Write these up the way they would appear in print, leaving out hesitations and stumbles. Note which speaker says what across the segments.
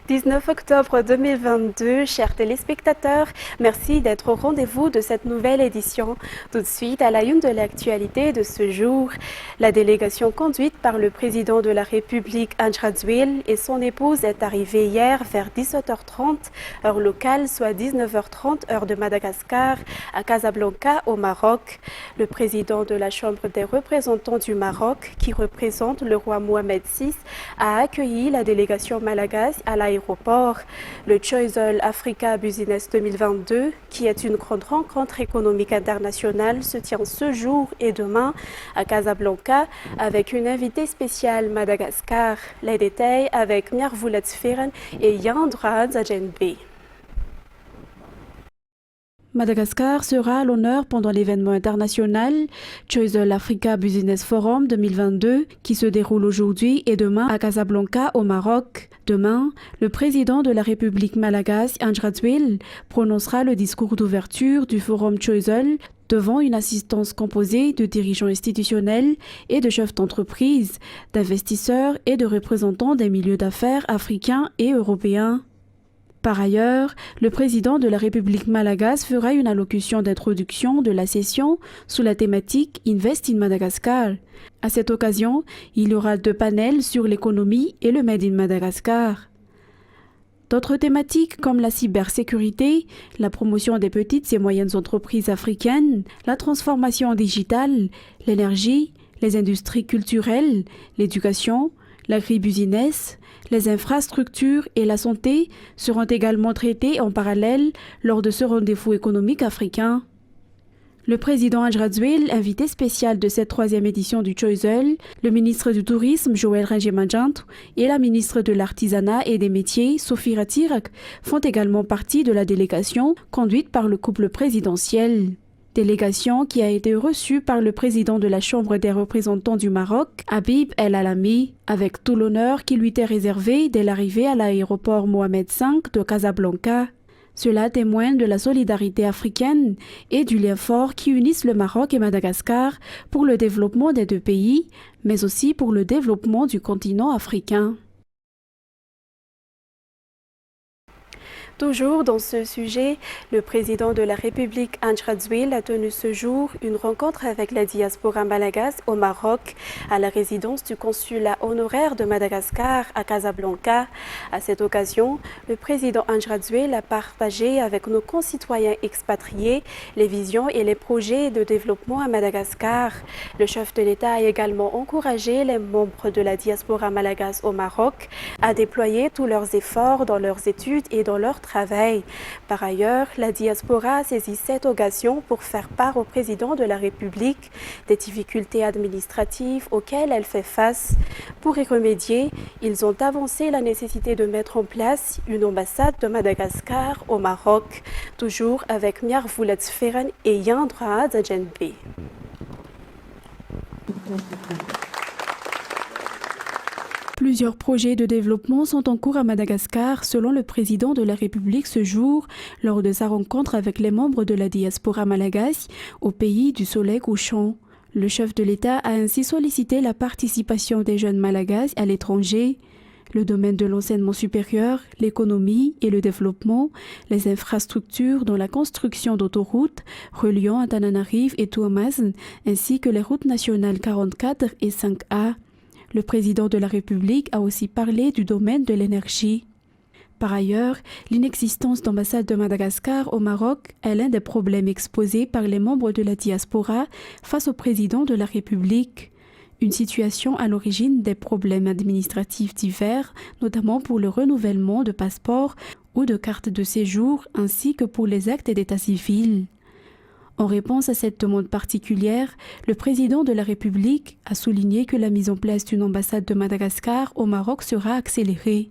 Speaker 1: 19 octobre 2022, chers téléspectateurs, merci d'être au rendez-vous de cette nouvelle édition. Tout de suite, à la une de l'actualité de ce jour, la délégation conduite par le président de la République, Andry Rajoelina, et son épouse est arrivée hier vers 17h30, heure locale, soit 19h30, heure de Madagascar, à Casablanca, au Maroc. Le président de la Chambre des représentants du Maroc, qui représente le roi Mohamed VI, a accueilli la délégation malagasy à l'aéroport. Le Choiseul Africa Business 2022, qui est une grande rencontre économique internationale, se tient ce jour et demain à Casablanca avec une invitée spéciale Madagascar. Les détails avec Myarvulat Sferen et Yandra Zajenbe. Madagascar sera à l'honneur pendant l'événement international Choiseul Africa Business Forum 2022 qui se déroule aujourd'hui et demain à Casablanca au Maroc. Demain, le président de la République malagasy, Andry Rajoelina, prononcera le discours d'ouverture du Forum Choiseul devant une assistance composée de dirigeants institutionnels et de chefs d'entreprise, d'investisseurs et de représentants des milieux d'affaires africains et européens. Par ailleurs, le président de la République malagasy fera une allocution d'introduction de la session sous la thématique Invest in Madagascar. À cette occasion, il y aura 2 panels sur l'économie et le Made in Madagascar. D'autres thématiques comme la cybersécurité, la promotion des petites et moyennes entreprises africaines, la transformation digitale, l'énergie, les industries culturelles, l'éducation, l'agribusiness, les infrastructures et la santé seront également traitées en parallèle lors de ce rendez-vous économique africain. Le président Andry Rajoelina, invité spécial de cette 3e édition du Choiseul, le ministre du Tourisme Joël Ringemanjantu et la ministre de l'Artisanat et des Métiers Sophie Ratirak font également partie de la délégation conduite par le couple présidentiel. Délégation qui a été reçue par le président de la Chambre des représentants du Maroc, Habib El Alami, avec tout l'honneur qui lui était réservé dès l'arrivée à l'aéroport Mohamed V de Casablanca. Cela témoigne de la solidarité africaine et du lien fort qui unissent le Maroc et Madagascar pour le développement des 2 pays, mais aussi pour le développement du continent africain. Toujours dans ce sujet, le président de la République, Andry Rajoelina, a tenu ce jour une rencontre avec la diaspora malagasy au Maroc, à la résidence du consulat honoraire de Madagascar à Casablanca. À cette occasion, le président Andry Rajoelina a partagé avec nos concitoyens expatriés les visions et les projets de développement à Madagascar. Le chef de l'État a également encouragé les membres de la diaspora malagasy au Maroc à déployer tous leurs efforts dans leurs études et dans leur travail. Par ailleurs, la diaspora a saisi cette occasion pour faire part au président de la République des difficultés administratives auxquelles elle fait face. Pour y remédier, ils ont avancé la nécessité de mettre en place une ambassade de Madagascar au Maroc, toujours avec Myarvulat Sferen et Yandra Zajenbe. Plusieurs projets de développement sont en cours à Madagascar, selon le président de la République ce jour, lors de sa rencontre avec les membres de la diaspora malagasy au pays du soleil couchant. Le chef de l'État a ainsi sollicité la participation des jeunes malagasy à l'étranger. Le domaine de l'enseignement supérieur, l'économie et le développement, les infrastructures dont la construction d'autoroutes reliant Antananarive et Tuamasin, ainsi que les routes nationales 44 et 5A. Le président de la République a aussi parlé du domaine de l'énergie. Par ailleurs, l'inexistence d'ambassade de Madagascar au Maroc est l'un des problèmes exposés par les membres de la diaspora face au président de la République. Une situation à l'origine des problèmes administratifs divers, notamment pour le renouvellement de passeports ou de cartes de séjour, ainsi que pour les actes d'état civil. En réponse à cette demande particulière, le président de la République a souligné que la mise en place d'une ambassade de Madagascar au Maroc sera accélérée.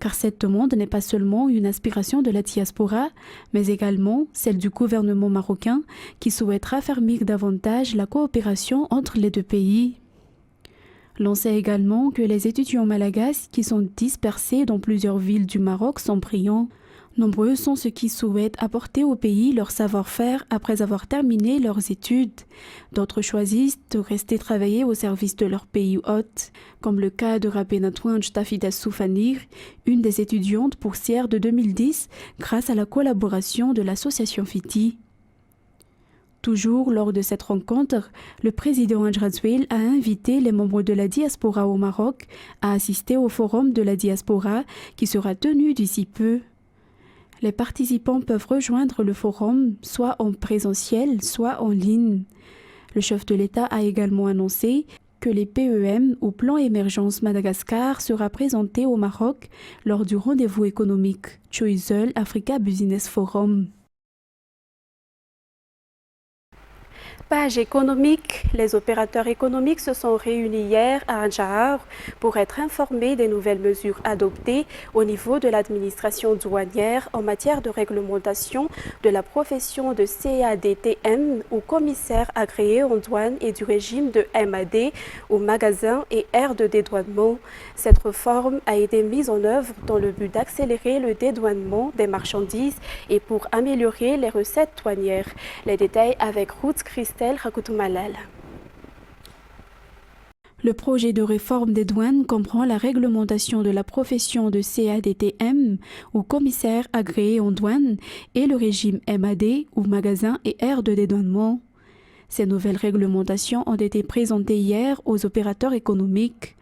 Speaker 1: Car cette demande n'est pas seulement une aspiration de la diaspora, mais également celle du gouvernement marocain qui souhaite raffermir davantage la coopération entre les 2 pays. L'on sait également que les étudiants malagasy qui sont dispersés dans plusieurs villes du Maroc sont brillants. Nombreux sont ceux qui souhaitent apporter au pays leur savoir-faire après avoir terminé leurs études. D'autres choisissent de rester travailler au service de leur pays hôte, comme le cas de Rabbenatouan Jtafidas Soufanir, une des étudiantes boursières de 2010, grâce à la collaboration de l'association FITI. Toujours lors de cette rencontre, le président Adjrazouil a invité les membres de la diaspora au Maroc à assister au forum de la diaspora qui sera tenu d'ici peu. Les participants peuvent rejoindre le forum soit en présentiel, soit en ligne. Le chef de l'État a également annoncé que les PEM ou Plan Émergence Madagascar sera présenté au Maroc lors du rendez-vous économique Choiseul Africa Business Forum. Page économique. Les opérateurs économiques se sont réunis hier à Andjahar pour être informés des nouvelles mesures adoptées au niveau de l'administration douanière en matière de réglementation de la profession de CADTM ou commissaire agréé en douane et du régime de MAD ou magasin et aire de dédouanement. Cette réforme a été mise en œuvre dans le but d'accélérer le dédouanement des marchandises et pour améliorer les recettes douanières. Les détails avec Ruth Christelle Rakoutou-Malal. Le projet de réforme des douanes comprend la réglementation de la profession de CADTM ou commissaire agréé en douane et le régime MAD ou magasin et aire de dédouanement. Ces nouvelles réglementations ont été présentées hier aux opérateurs économiques.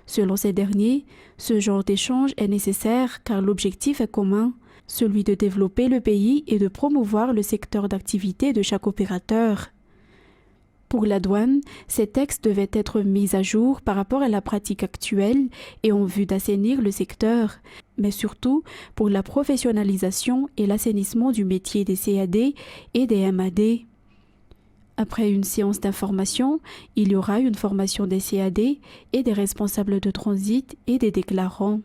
Speaker 1: Selon ces derniers, ce genre d'échange est nécessaire car l'objectif est commun, celui de développer le pays et de promouvoir le secteur d'activité de chaque opérateur. Pour la douane, ces textes devaient être mis à jour par rapport à la pratique actuelle et en vue d'assainir le secteur, mais surtout pour la professionnalisation et l'assainissement du métier des CAD et des MAD. Après une séance d'information, il y aura une formation des CAD et des responsables de transit et des déclarants.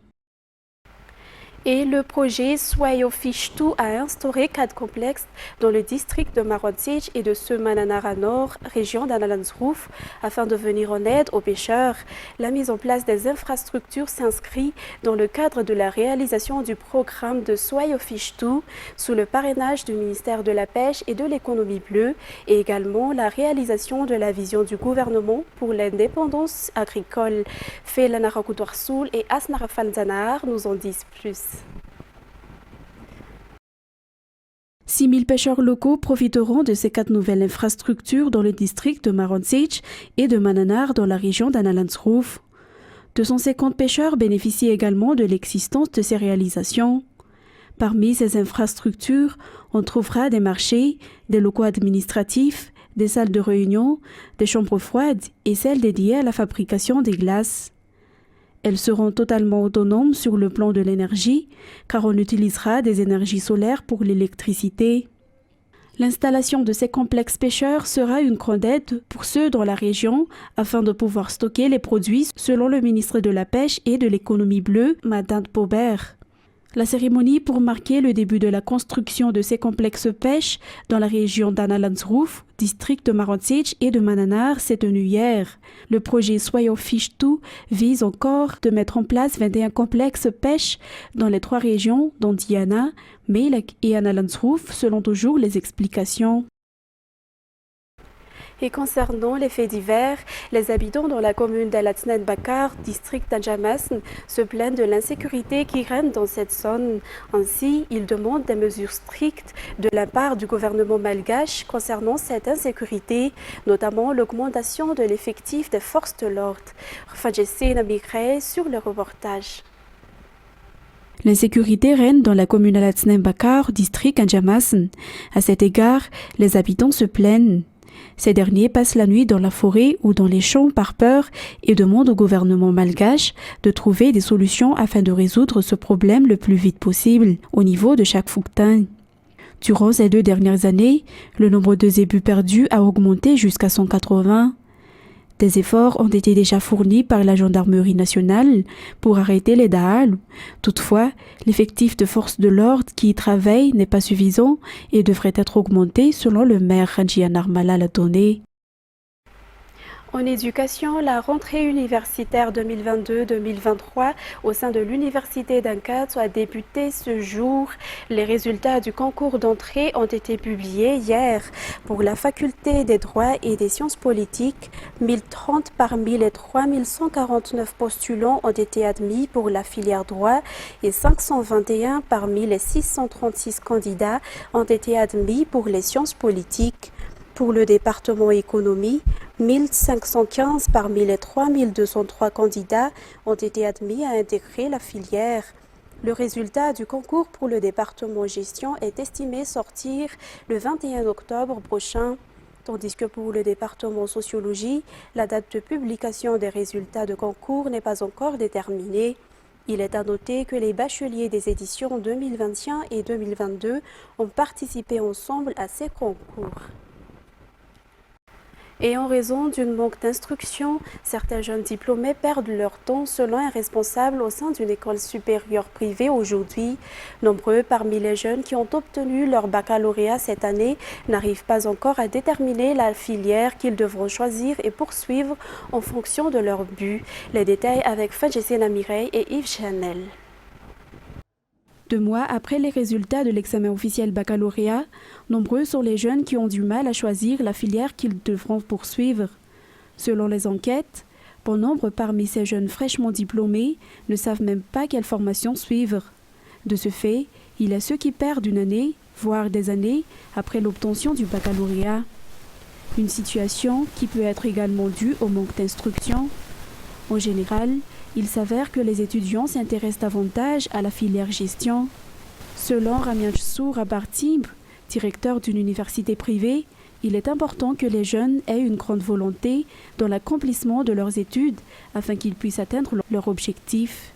Speaker 1: Et le projet Soyofishtu a instauré 4 complexes dans le district de Marodzic et de Semananara Nord, région d'Analandsrouf, afin de venir en aide aux pêcheurs. La mise en place des infrastructures s'inscrit dans le cadre de la réalisation du programme de Soyofishtu sous le parrainage du ministère de la Pêche et de l'économie bleue et également la réalisation de la vision du gouvernement pour l'indépendance agricole. Felana Rakoutoursoul et Asnara Fanzanar nous en disent plus. 6 000 pêcheurs locaux profiteront de ces 4 nouvelles infrastructures dans le district de Marodzic et de Mananar dans la région d'Analandsrouf. 250 pêcheurs bénéficient également de l'existence de ces réalisations. Parmi ces infrastructures, on trouvera des marchés, des locaux administratifs, des salles de réunion, des chambres froides et celles dédiées à la fabrication des glaces. Elles seront totalement autonomes sur le plan de l'énergie, car on utilisera des énergies solaires pour l'électricité. L'installation de ces complexes pêcheurs sera une grande aide pour ceux dans la région afin de pouvoir stocker les produits selon le ministre de la Pêche et de l'économie bleue, Madame Paubert. La cérémonie pour marquer le début de la construction de ces complexes pêche dans la région d'Analandsrouf, district de Marodzic et de Mananar s'est tenue hier. Le projet Soyofishtu vise encore de mettre en place 21 complexes pêche dans les 3 régions dont Diana, Melek et Analandsrouf selon toujours les explications. Et concernant les faits divers, les habitants dans la commune d'Alatsnen Bakar, district d'Anjamasn, se plaignent de l'insécurité qui règne dans cette zone. Ainsi, ils demandent des mesures strictes de la part du gouvernement malgache concernant cette insécurité, notamment l'augmentation de l'effectif des forces de l'ordre. Rafadjessé Namigré sur le reportage. L'insécurité règne dans la commune d'Alatsnen Bakar, district d'Anjamasn. À cet égard, les habitants se plaignent. Ces derniers passent la nuit dans la forêt ou dans les champs par peur et demandent au gouvernement malgache de trouver des solutions afin de résoudre ce problème le plus vite possible au niveau de chaque Fouktin. Durant ces 2 dernières années, le nombre de zébus perdus a augmenté jusqu'à 180. Des efforts ont été déjà fournis par la gendarmerie nationale pour arrêter les Dahal. Toutefois, l'effectif de forces de l'ordre qui y travaille n'est pas suffisant et devrait être augmenté selon le maire Radjian Armala Latone. En éducation, la rentrée universitaire 2022-2023 au sein de l'Université d'Ankara a débuté ce jour. Les résultats du concours d'entrée ont été publiés hier. Pour la faculté des droits et des sciences politiques, 1030 parmi les 3149 postulants ont été admis pour la filière droit et 521 parmi les 636 candidats ont été admis pour les sciences politiques. Pour le département économie, 1515 parmi les 3203 candidats ont été admis à intégrer la filière. Le résultat du concours pour le département gestion est estimé sortir le 21 octobre prochain, tandis que pour le département sociologie, la date de publication des résultats de concours n'est pas encore déterminée. Il est à noter que les bacheliers des éditions 2021 et 2022 ont participé ensemble à ces concours. Et en raison d'une manque d'instruction, certains jeunes diplômés perdent leur temps selon un responsable au sein d'une école supérieure privée aujourd'hui. Nombreux parmi les jeunes qui ont obtenu leur baccalauréat cette année n'arrivent pas encore à déterminer la filière qu'ils devront choisir et poursuivre en fonction de leur but. Les détails avec Fadjessena Mireille et Yves Chanel.
Speaker 2: 2 mois après les résultats de l'examen officiel baccalauréat, nombreux sont les jeunes qui ont du mal à choisir la filière qu'ils devront poursuivre. Selon les enquêtes, bon nombre parmi ces jeunes fraîchement diplômés ne savent même pas quelle formation suivre. De ce fait, il y a ceux qui perdent une année, voire des années, après l'obtention du baccalauréat. Une situation qui peut être également due au manque d'instruction. En général, il s'avère que les étudiants s'intéressent davantage à la filière gestion. Selon Ramianchsou Rabartib, directeur d'une université privée, il est important que les jeunes aient une grande volonté dans l'accomplissement de leurs études afin qu'ils puissent atteindre leur objectif.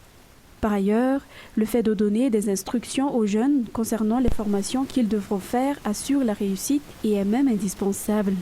Speaker 2: Par ailleurs, le fait de donner des instructions aux jeunes concernant les formations qu'ils devront faire assure la réussite et est même indispensable.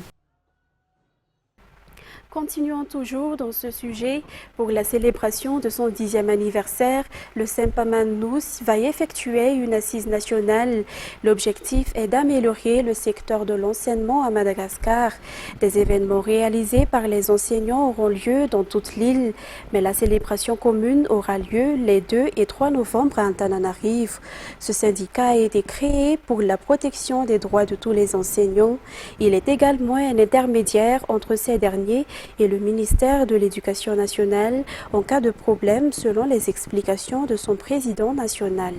Speaker 1: Continuons toujours dans ce sujet. Pour la célébration de son 10e anniversaire, le Sempaman Nous va effectuer une assise nationale. L'objectif est d'améliorer le secteur de l'enseignement à Madagascar. Des événements réalisés par les enseignants auront lieu dans toute l'île, mais la célébration commune aura lieu les 2 et 3 novembre à Antananarivo. Ce syndicat a été créé pour la protection des droits de tous les enseignants. Il est également un intermédiaire entre ces derniers et le ministère de l'Éducation nationale en cas de problème selon les explications de son président national.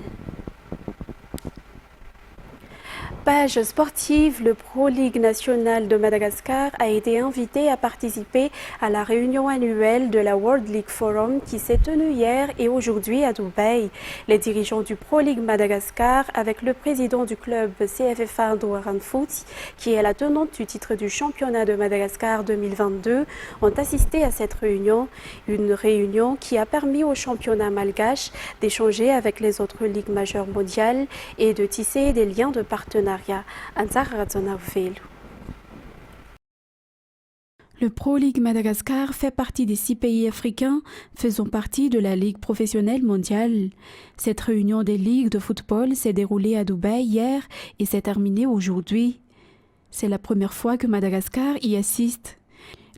Speaker 1: Page sportive, le Pro League national de Madagascar a été invité à participer à la réunion annuelle de la World League Forum qui s'est tenue hier et aujourd'hui à Dubaï. Les dirigeants du Pro League Madagascar, avec le président du club CFFA Ndouaran Foot, qui est la tenante du titre du championnat de Madagascar 2022, ont assisté à cette réunion. Une réunion qui a permis au championnat malgache d'échanger avec les autres ligues majeures mondiales et de tisser des liens de partenariat.
Speaker 2: Le Pro League Madagascar fait partie des 6 pays africains faisant partie de la Ligue professionnelle mondiale. Cette réunion des ligues de football s'est déroulée à Dubaï hier et s'est terminée aujourd'hui. C'est la première fois que Madagascar y assiste.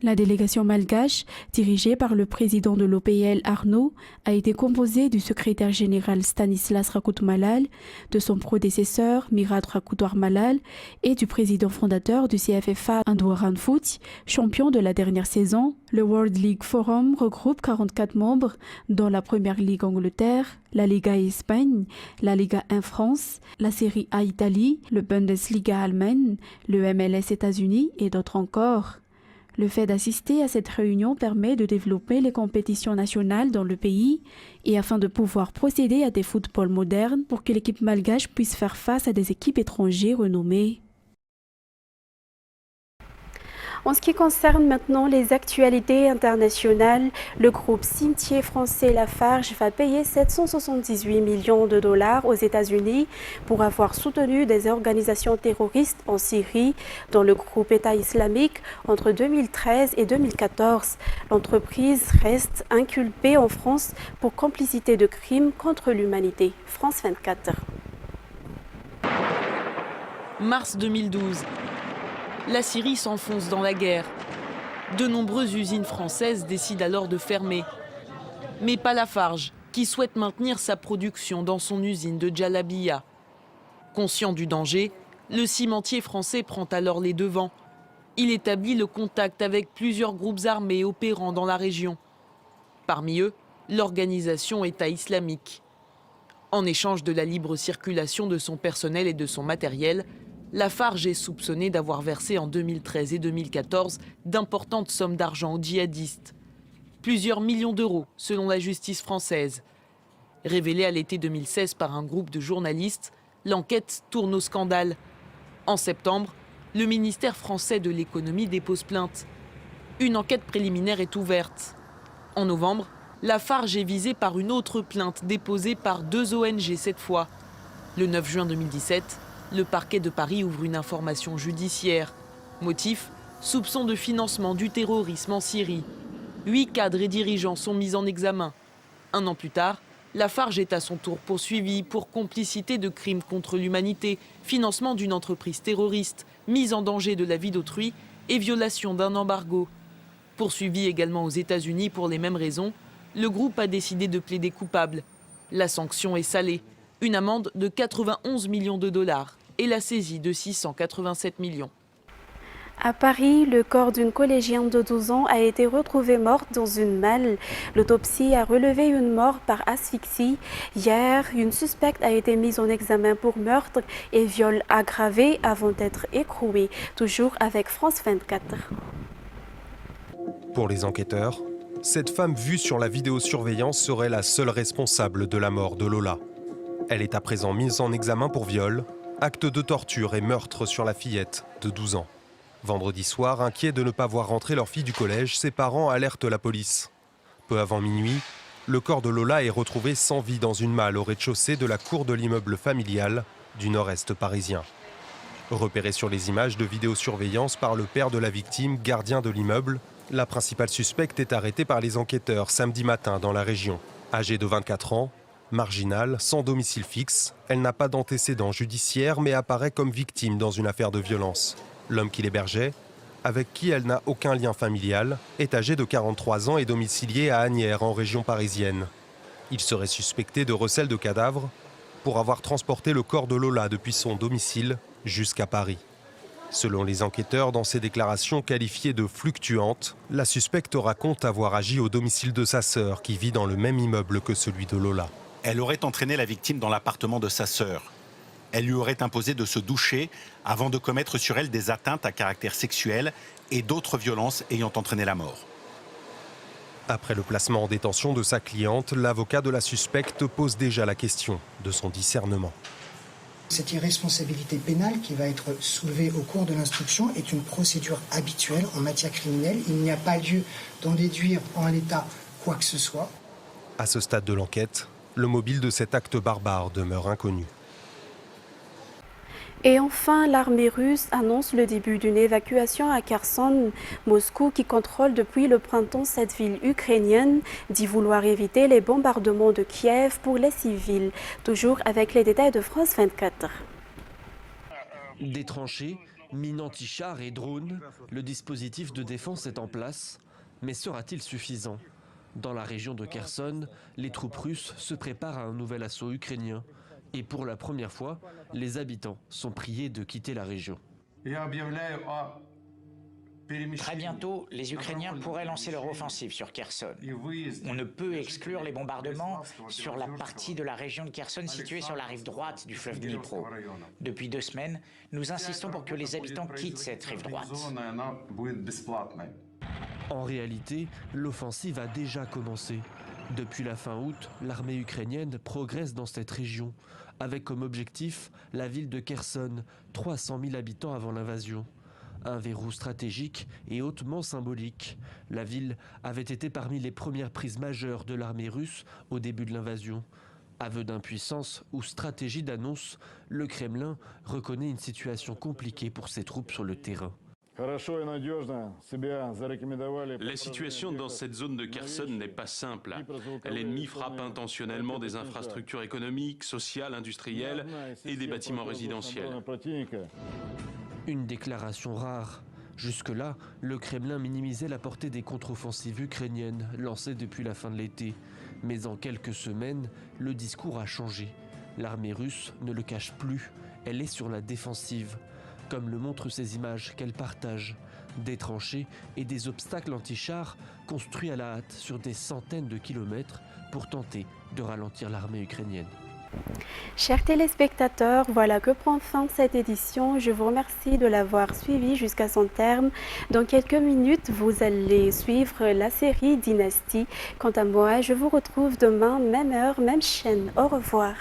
Speaker 2: La délégation malgache, dirigée par le président de l'OPL Arnaud, a été composée du secrétaire général Stanislas Rakoutou-Malal, de son prédécesseur Mirad Rakoutou-Malal et du président fondateur du CFFA Ndouaran Foot, champion de la dernière saison. Le World League Forum regroupe 44 membres, dont la Première Ligue Angleterre, la Liga Espagne, la Liga 1 France, la Série A Italie, le Bundesliga Allemagne, le MLS États-Unis et d'autres encore. Le fait d'assister à cette réunion permet de développer les compétitions nationales dans le pays et afin de pouvoir procéder à des footballs modernes pour que l'équipe malgache puisse faire face à des équipes étrangères renommées.
Speaker 1: En ce qui concerne maintenant les actualités internationales, le groupe cimetier français Lafarge va payer 778 millions de dollars aux États-Unis pour avoir soutenu des organisations terroristes en Syrie, dont le groupe État islamique entre 2013 et 2014. L'entreprise reste inculpée en France pour complicité de crimes contre l'humanité. France 24.
Speaker 3: Mars 2012. La Syrie s'enfonce dans la guerre. De nombreuses usines françaises décident alors de fermer. Mais pas Lafarge, qui souhaite maintenir sa production dans son usine de Jalalabia. Conscient du danger, le cimentier français prend alors les devants. Il établit le contact avec plusieurs groupes armés opérant dans la région. Parmi eux, l'organisation État islamique. En échange de la libre circulation de son personnel et de son matériel, Lafarge est soupçonné d'avoir versé en 2013 et 2014 d'importantes sommes d'argent aux djihadistes. Plusieurs millions d'euros, selon la justice française. Révélée à l'été 2016 par un groupe de journalistes, l'enquête tourne au scandale. En septembre, le ministère français de l'économie dépose plainte. Une enquête préliminaire est ouverte. En novembre, Lafarge est visée par une autre plainte déposée par 2 ONG cette fois. Le 9 juin 2017, le parquet de Paris ouvre une information judiciaire. Motif, soupçon de financement du terrorisme en Syrie. 8 cadres et dirigeants sont mis en examen. Un an plus tard, Lafarge est à son tour poursuivi pour complicité de crimes contre l'humanité, financement d'une entreprise terroriste, mise en danger de la vie d'autrui et violation d'un embargo. Poursuivi également aux États-Unis pour les mêmes raisons, le groupe a décidé de plaider coupable. La sanction est salée, une amende de 91 millions de dollars et la saisie de 687 millions.
Speaker 1: À Paris, le corps d'une collégienne de 12 ans a été retrouvé morte dans une malle. L'autopsie a relevé une mort par asphyxie. Hier, une suspecte a été mise en examen pour meurtre et viol aggravé avant d'être écrouée. Toujours avec France 24.
Speaker 4: Pour les enquêteurs, cette femme vue sur la vidéosurveillance serait la seule responsable de la mort de Lola. Elle est à présent mise en examen pour viol, acte de torture et meurtre sur la fillette de 12 ans. Vendredi soir, inquiets de ne pas voir rentrer leur fille du collège, ses parents alertent la police. Peu avant minuit, le corps de Lola est retrouvé sans vie dans une malle au rez-de-chaussée de la cour de l'immeuble familial du nord-est parisien. Repéré sur les images de vidéosurveillance par le père de la victime, gardien de l'immeuble, la principale suspecte est arrêtée par les enquêteurs samedi matin dans la région. Âgée de 24 ans, marginale, sans domicile fixe, elle n'a pas d'antécédents judiciaires mais apparaît comme victime dans une affaire de violence. L'homme qui l'hébergeait, avec qui elle n'a aucun lien familial, est âgé de 43 ans et domicilié à Asnières, en région parisienne. Il serait suspecté de recel de cadavres pour avoir transporté le corps de Lola depuis son domicile jusqu'à Paris. Selon les enquêteurs, dans ses déclarations qualifiées de fluctuantes, la suspecte raconte avoir agi au domicile de sa sœur qui vit dans le même immeuble que celui de Lola.
Speaker 5: Elle aurait entraîné la victime dans l'appartement de sa sœur. Elle lui aurait imposé de se doucher avant de commettre sur elle des atteintes à caractère sexuel et d'autres violences ayant entraîné la mort.
Speaker 4: Après le placement en détention de sa cliente, l'avocat de la suspecte pose déjà la question de son discernement.
Speaker 6: Cette irresponsabilité pénale qui va être soulevée au cours de l'instruction est une procédure habituelle en matière criminelle. Il n'y a pas lieu d'en déduire en l'état quoi que ce soit.
Speaker 4: À ce stade de l'enquête, le mobile de cet acte barbare demeure inconnu.
Speaker 1: Et enfin, l'armée russe annonce le début d'une évacuation à Kherson. Moscou, qui contrôle depuis le printemps cette ville ukrainienne, dit vouloir éviter les bombardements de Kiev pour les civils. Toujours avec les détails de France 24.
Speaker 7: Des tranchées, mines anti-chars et drones, le dispositif de défense est en place. Mais sera-t-il suffisant ? Dans la région de Kherson, les troupes russes se préparent à un nouvel assaut ukrainien. Et pour la première fois, les habitants sont priés de quitter la région.
Speaker 8: Très bientôt, les Ukrainiens pourraient lancer leur offensive sur Kherson. On ne peut exclure les bombardements sur la partie de la région de Kherson située sur la rive droite du fleuve Dnipro. Depuis 2 semaines, nous insistons pour que les habitants quittent cette rive droite.
Speaker 7: En réalité, l'offensive a déjà commencé. Depuis la fin août, l'armée ukrainienne progresse dans cette région, avec comme objectif la ville de Kherson, 300 000 habitants avant l'invasion. Un verrou stratégique et hautement symbolique. La ville avait été parmi les premières prises majeures de l'armée russe au début de l'invasion. Aveu d'impuissance ou stratégie d'annonce, le Kremlin reconnaît une situation compliquée pour ses troupes sur le terrain.
Speaker 9: La situation dans cette zone de Kherson n'est pas simple. L'ennemi frappe intentionnellement des infrastructures économiques, sociales, industrielles et des bâtiments résidentiels.
Speaker 7: Une déclaration rare. Jusque-là, le Kremlin minimisait la portée des contre-offensives ukrainiennes lancées depuis la fin de l'été. Mais en quelques semaines, le discours a changé. L'armée russe ne le cache plus, elle est sur la défensive, comme le montrent ces images qu'elle partage. Des tranchées et des obstacles anti-chars construits à la hâte sur des centaines de kilomètres pour tenter de ralentir l'armée ukrainienne.
Speaker 2: Chers téléspectateurs, voilà que prend fin cette édition. Je vous remercie de l'avoir suivi jusqu'à son terme. Dans quelques minutes, vous allez suivre la série Dynastie. Quant à moi, je vous retrouve demain, même heure, même chaîne. Au revoir.